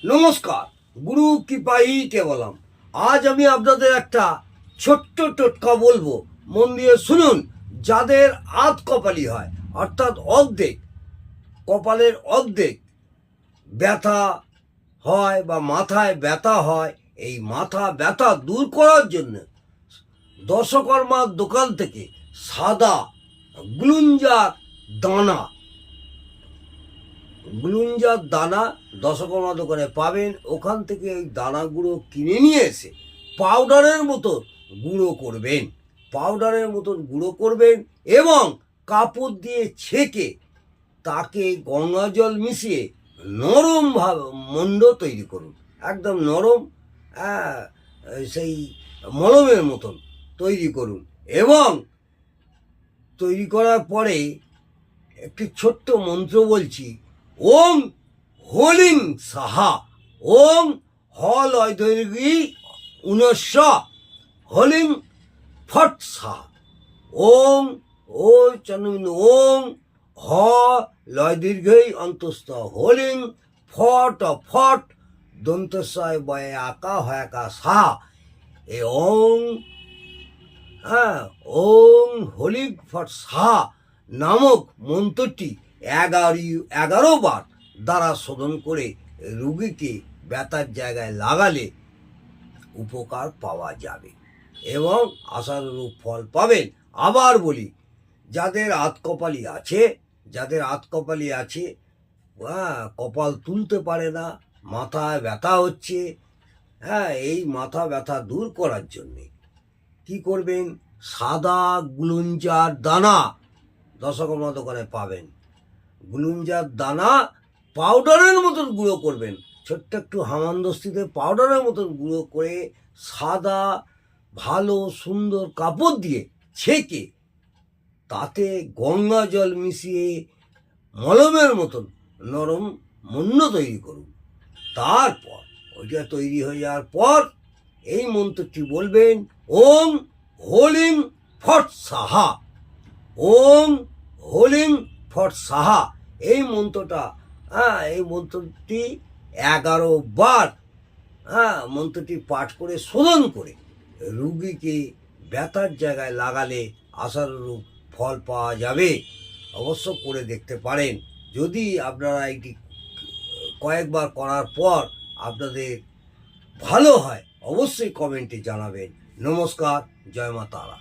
নমস্কার, গুরু কৃপাই কেবলম। আজ আমি আপনাদের একটা ছোট্ট টোটকা বলবো, মন দিয়ে শুনুন। যাদের আধ কপালি হয়, অর্থাৎ অর্ধেক কপালের অর্ধেক ব্যথা হয় বা মাথায় ব্যথা হয়, এই মাথা ব্যথা দূর করার জন্য দশকর্মার দোকান থেকে সাদা গুলুঞ্জার দানা দশকর্মা দোকানে পাবেন। ওখান থেকে এই দানাগুলো কিনে নিয়ে এসে পাউডারের মতন গুঁড়ো করবেন এবং কাপড় দিয়ে ছেঁকে তাকে গঙ্গা জল মিশিয়ে নরম মণ্ড তৈরি করুন। একদম নরম, সেই মলমের মতন তৈরি করুন। এবং তৈরি করার পরে একটি ছোট্ট মন্ত্র বলছি, ওম হলিং সাহা, ওম লয় দৈর্ঘ্যী 19 হলিং ফট সাহা, ওম ও চন্দ্রবিন্দু, ওম হ লয় দীর্ঘই অন্তস্থ হলিং ফট ফট দন্তস্বয় বয়ে আকা হয়াকা সাহা। এ ওং ওং হলিং ফট সাহা নামক মন্ত্রটি 11 বার দ্বারা শোধন করে রোগীকে ব্যথার জায়গায় লাগালে উপকার পাওয়া যাবে এবং আশানুরূপ ফল পাবেন। আবার বলি, যাদের আধ কপালি আছে, কপাল তুলতে পারে না, মাথায় ব্যথা হচ্ছে, এই মাথা ব্যথা দূর করার জন্যে কি করবেন? সাদা গুলুঞ্জার দানা দশকর্মা দোকানে পাবেন। গুলুঞ্জার দানা পাউডারের মতন গুঁড়ো করবেন, ছোট্ট একটু হামানদস্তিতে পাউডারের মতন গুঁড়ো করে সাদা ভালো সুন্দর কাপড় দিয়ে ছেঁকে তাতে গঙ্গা জল মিশিয়ে মলমের মতন নরম মণ্ড তৈরি করুন। তারপর ওইটা তৈরি হয়ে যাওয়ার পর এই মন্ত্রটি বলবেন, ওম হলিং ফট সাহা, ওম হলিং ফট সাহা। এই মন্ত্রটি 11 বার মন্ত্রটি পাঠ করে শোধন করে রুগীকে ব্যথার জায়গায় লাগালে আশানুরূপ ফল পাওয়া যাবে। অবশ্য করে দেখতে পারেন। যদি আপনারা এটি কয়েকবার করার পর আপনাদের ভালো হয়, অবশ্যই কমেন্টে জানাবেন। নমস্কার, জয় মা তারা।